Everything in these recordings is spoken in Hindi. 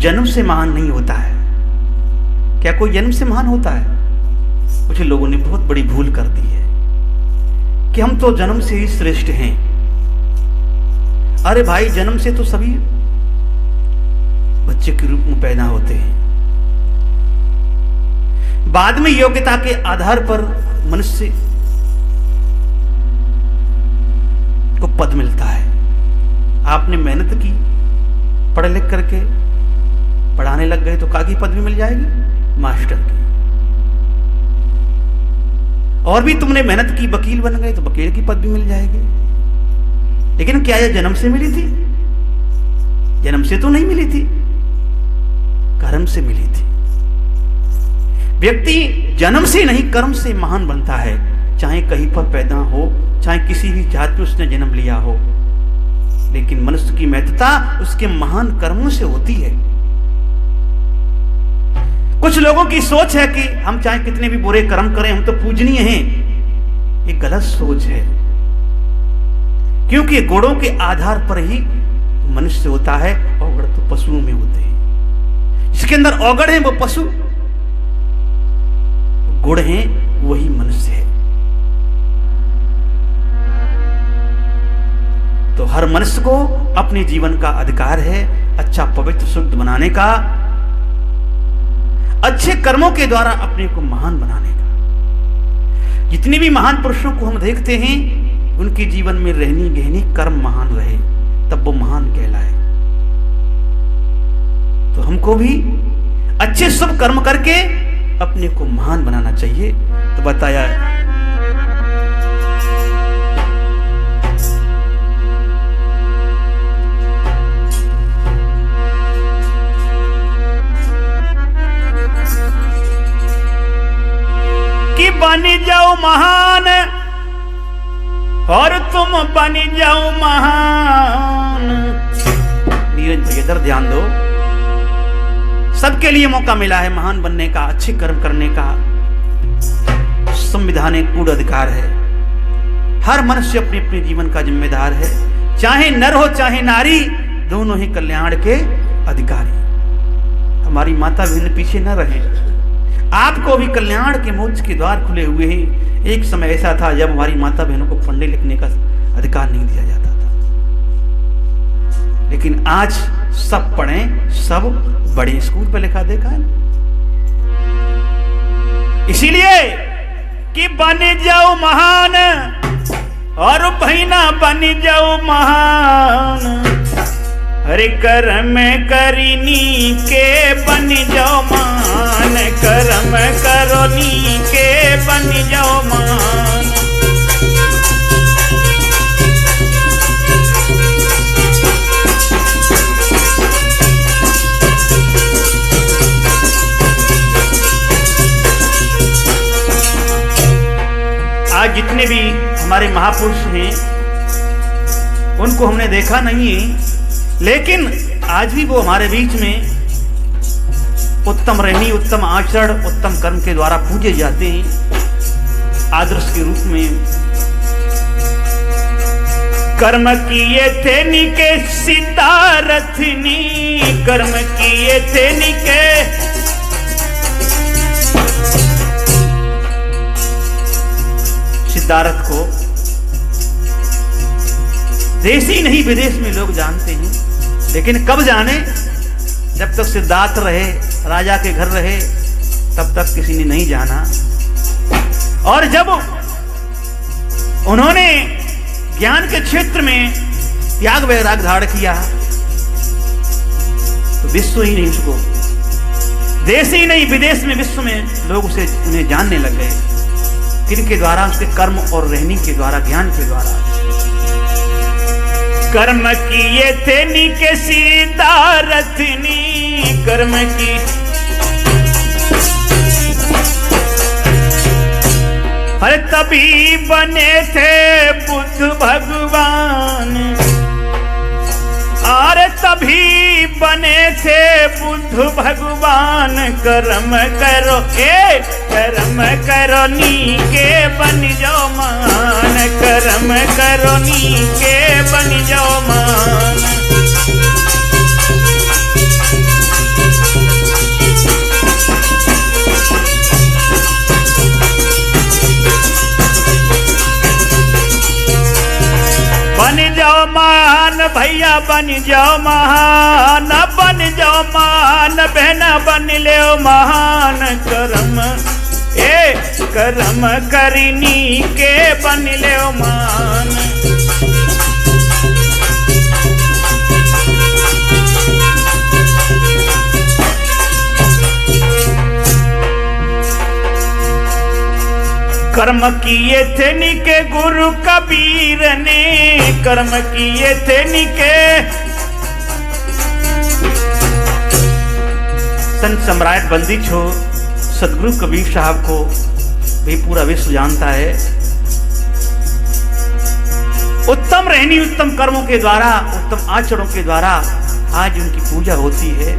जन्म से महान नहीं होता है। क्या कोई जन्म से महान होता है? कुछ लोगों ने बहुत बड़ी भूल कर दी है कि हम तो जन्म से ही श्रेष्ठ हैं। अरे भाई, जन्म से तो सभी बच्चे के रूप में पैदा होते हैं। बाद में योग्यता के आधार पर मनुष्य को पद मिलता है। आपने मेहनत की, पढ़ लिख करके पढ़ाने लग गए तो काकी पद भी मिल जाएगी, मास्टर की। और भी तुमने मेहनत की, वकील बन गए तो वकील की पद भी मिल जाएगी। लेकिन क्या यह जन्म से मिली थी? जन्म से तो नहीं मिली थी, कर्म से मिली थी। व्यक्ति जन्म से नहीं कर्म से महान बनता है। चाहे कहीं पर पैदा हो, चाहे किसी भी जाति में उसने जन्म लिया हो, लेकिन मनुष्य की महत्ता उसके महान कर्मों से होती है। कुछ लोगों की सोच है कि हम चाहे कितने भी बुरे कर्म करें, हम तो पूजनीय हैं। ये गलत सोच है, क्योंकि गुणों के आधार पर ही मनुष्य होता है। अवगुण तो पशुओं में होते हैं। जिसके अंदर अवगुण है वो पशु, गुण है वही मनुष्य है। तो हर मनुष्य को अपने जीवन का अधिकार है अच्छा पवित्र शुद्ध बनाने का, अच्छे कर्मों के द्वारा अपने को महान बनाने का। जितने भी महान पुरुषों को हम देखते हैं, उनके जीवन में रहनी गहनी कर्म महान रहे, तब वो महान कहलाए। तो हमको भी अच्छे शुभ कर्म करके अपने को महान बनाना चाहिए। तो बताया कि बन जाओ महान और तुम बन जाओ महान। नीरज भैया इधर ध्यान दो। सबके लिए मौका मिला है महान बनने का, अच्छे कर्म करने का। संविधानिक पूर्ण अधिकार है। हर मनुष्य अपने अपने जीवन का जिम्मेदार है। चाहे नर हो चाहे नारी, दोनों ही कल्याण के अधिकारी। हमारी माता बहन पीछे न रहे। आपको भी कल्याण के मोक्ष के द्वार खुले हुए हैं। एक समय ऐसा था जब हमारी माता बहनों को पढ़ने लिखने का अधिकार नहीं दिया जाता था, लेकिन आज सब पढ़ें, सब बड़े स्कूल पे लिखा देखा है। इसीलिए कि बन जाओ महान और बहिना बन जाओ महान। हरे कर्म करिनी के बन जाओ मान, कर्म करोनी के बन जाओ मान। आज जितने भी हमारे महापुरुष हैं, उनको हमने देखा नहीं है, लेकिन आज भी वो हमारे बीच में उत्तम रहनी, उत्तम आचरण, उत्तम कर्म के द्वारा पूजे जाते हैं आदर्श के रूप में। कर्म किए थे निके सिद्धार्थनी, कर्म किए थे निके सिद्धार्थ को देश ही नहीं विदेश में लोग जानते हैं। लेकिन कब जाने, जब तक सिद्धार्थ रहे, राजा के घर रहे, तब तक किसी ने नहीं जाना। और जब उन्होंने ज्ञान के क्षेत्र में त्याग वैराग धारण किया, तो विश्व ही नहीं, उसको देश ही नहीं विदेश में, विश्व में लोग उन्हें जानने लग गए। किनके द्वारा? उसके कर्म और रहनी के द्वारा, ज्ञान के द्वारा। कर्म किए थे निके सिद्धार्थनी, कर्म की हर तभी बने थे बुद्ध भगवान। और तभी बने थे बुद्ध भगवान। कर्म करो कर्म करो नी के बन जाओ मान, कर्म करो नी के बन जाओ मान। बन जाओ महान, बन जाओ महान, बहना बन ले महान। कर्म कर्म करनी के बन ले महान। कर्म किए थे निके गुरु कबीर ने, कर्म किए थे निके। संत सम्राट बंदी छो सदगुरु कबीर साहब को भी पूरा विश्व जानता है। उत्तम रहनी उत्तम कर्मों के द्वारा, उत्तम आचरणों के द्वारा आज उनकी पूजा होती है।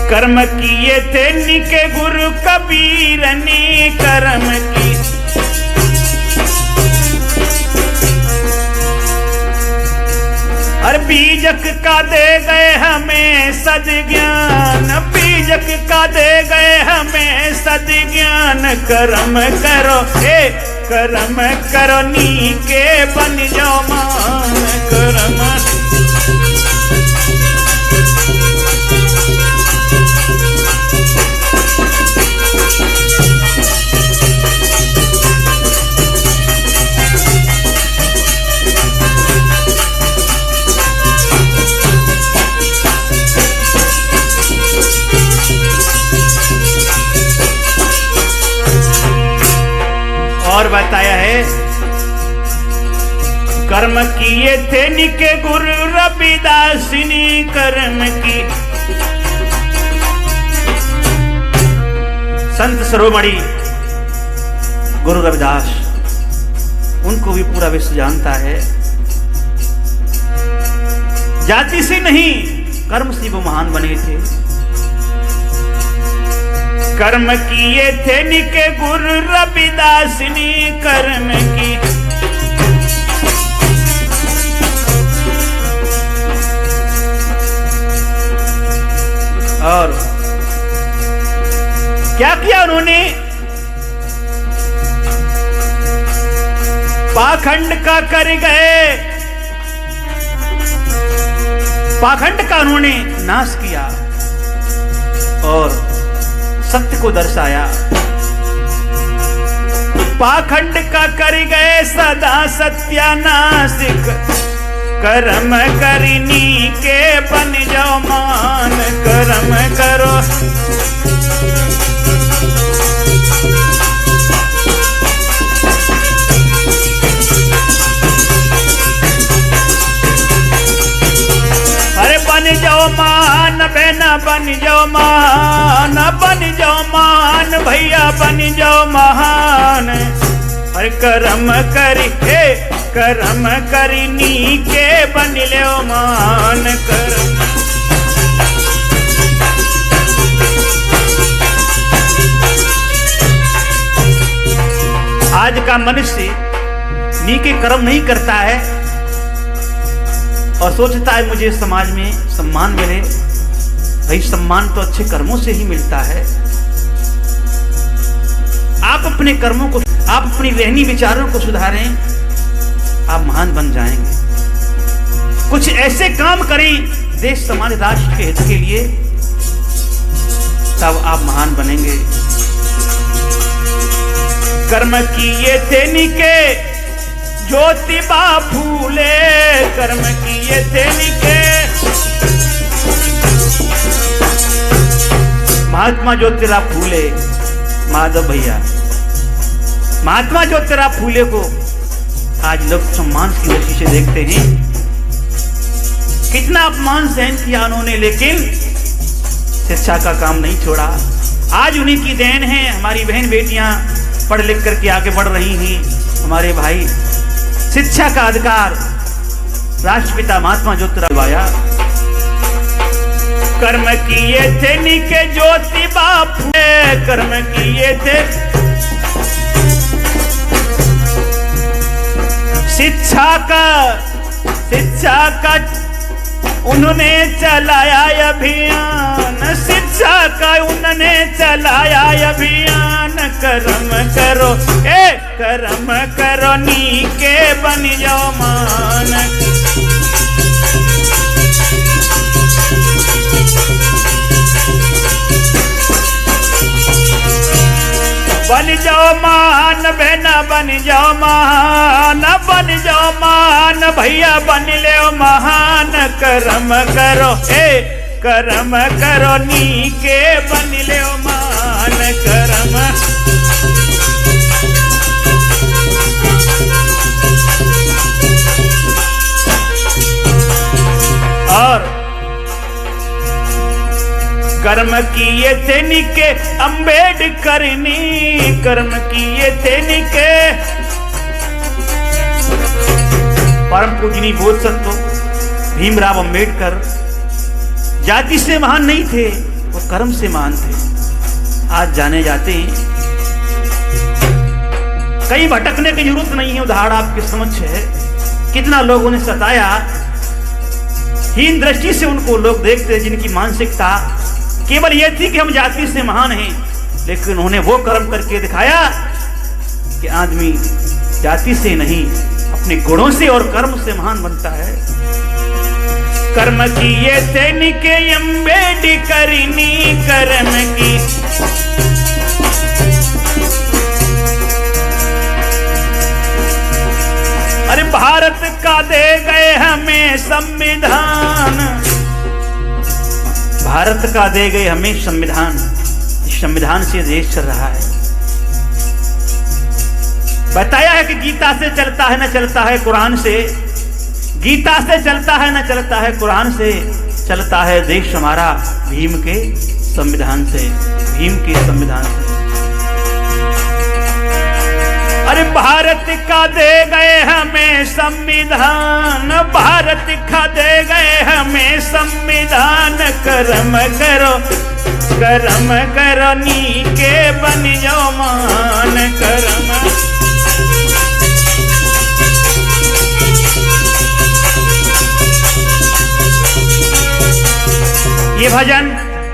कर्म किए थे निके गुरु कबीर ने, कर्म की। और बीजक का दे गए हमें सद ज्ञान, बीजक का दे गए हमें सद ज्ञान। कर्म करो कर्म करो नीके बन जाओ मान। कर्म और बताया है, कर्म किए थे निके गुरु रविदास ने, कर्म की। संत शिरोमणि गुरु रविदास, उनको भी पूरा विश्व जानता है। जाति से नहीं कर्म से वो महान बने थे। कर्म किए थे निके गुरु रविदास ने, कर्म की। और क्या किया उन्होंने? पाखंड का कर गए, पाखंड का उन्होंने नाश किया और सत्य को दर्शाया। पाखंड का कर गए सदा सत्यानाशिक। कर्म करनी के बन जाओ मान। कर्म करो बन जाओ मान, बहना बन जाओ महान, बन जाओ महान, भैया बन जाओ महान। और कर्म करी कर्म करनी के बन ले मान। कर्म आज का मनुष्य नीके कर्म नहीं करता है और सोचता है मुझे समाज में सम्मान मिले। भाई सम्मान तो अच्छे कर्मों से ही मिलता है। आप अपने कर्मों को, आप अपनी रहनी विचारों को सुधारें, आप महान बन जाएंगे। कुछ ऐसे काम करें देश समाज राष्ट्र के हित के लिए, तब आप महान बनेंगे। कर्म किए थे निके ज्योतिबा फूले, कर्म किए थे निके। महात्मा ज्योतिराव फूले, माधव भैया, महात्मा ज्योतिराव फूले को आज लोग सम्मान की दृष्टि से देखते हैं। कितना अपमान सहन किया उन्होंने, लेकिन शिक्षा का काम नहीं छोड़ा। आज उन्हीं की देन है, हमारी बहन बेटियां पढ़ लिख करके आगे बढ़ रही हैं। हमारे भाई शिक्षा का अधिकार राष्ट्रपिता महात्मा ज्योतिराव आया। कर्म किए थे निके ज्योतिबा फूले, कर्म किए थे। शिक्षा का उन्होंने चलाया अभियान, शिक्षा का उन्होंने चलाया अभियान। कर्म करो, कर्म करो नी के बन जाओ मान। बन जाओ मान बहना, बन जाओ महान, बन जाओ मान भैया, बन ले महान। कर्म करो, कर्म करो नी के बन ले मान। कर्म और कर्म किए थे निके अंबेडकर ने, कर्म किए थे निके परम पूजनीय बोधसत्व भीमराव अंबेडकर जाति से महान नहीं थे, वो कर्म से महान थे। आज जाने जाते हैं, कहीं भटकने की जरूरत नहीं है। उदाहरण आपके समक्ष है, कितना लोगों ने सताया, हीन दृष्टि से उनको लोग देखते, जिनकी मानसिकता केवल ये थी कि हम जाति से महान हैं। लेकिन उन्होंने वो कर्म करके दिखाया कि आदमी जाति से नहीं, अपने गुणों से और कर्म से महान बनता है। कर्म किए थे निके अंबेडकर नी, कर्म की अरे भारत का दे गए हमें संविधान, भारत का दे गए हमें संविधान। इस संविधान से देश चल रहा है। बताया है कि गीता से चलता है न चलता है कुरान से, गीता से चलता है न चलता है कुरान से, चलता है देश हमारा भीम के संविधान से, भीम के संविधान से। अरे भारत का दे गए हमें संविधान, भारत का दे गए हमें संविधान। कर्म करो, कर्म करो नी के बन जाओ मान। कर्म ये भजन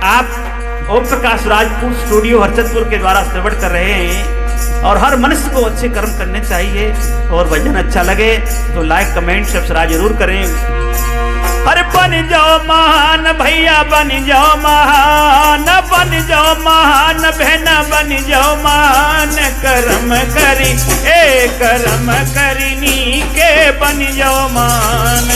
आप ओम प्रकाश राजपूत स्टूडियो हरचंदपुर के द्वारा श्रवण कर रहे हैं। और हर मनुष्य को अच्छे कर्म करने चाहिए। और भजन अच्छा लगे तो लाइक कमेंट सब्सक्राइब जरूर करें। अरे बन जाओ महान भैया, बन जाओ महान, बन जाओ महान बहना, बन जाओ महान। कर्म करी कर्म करी नी के बन जाओ मान।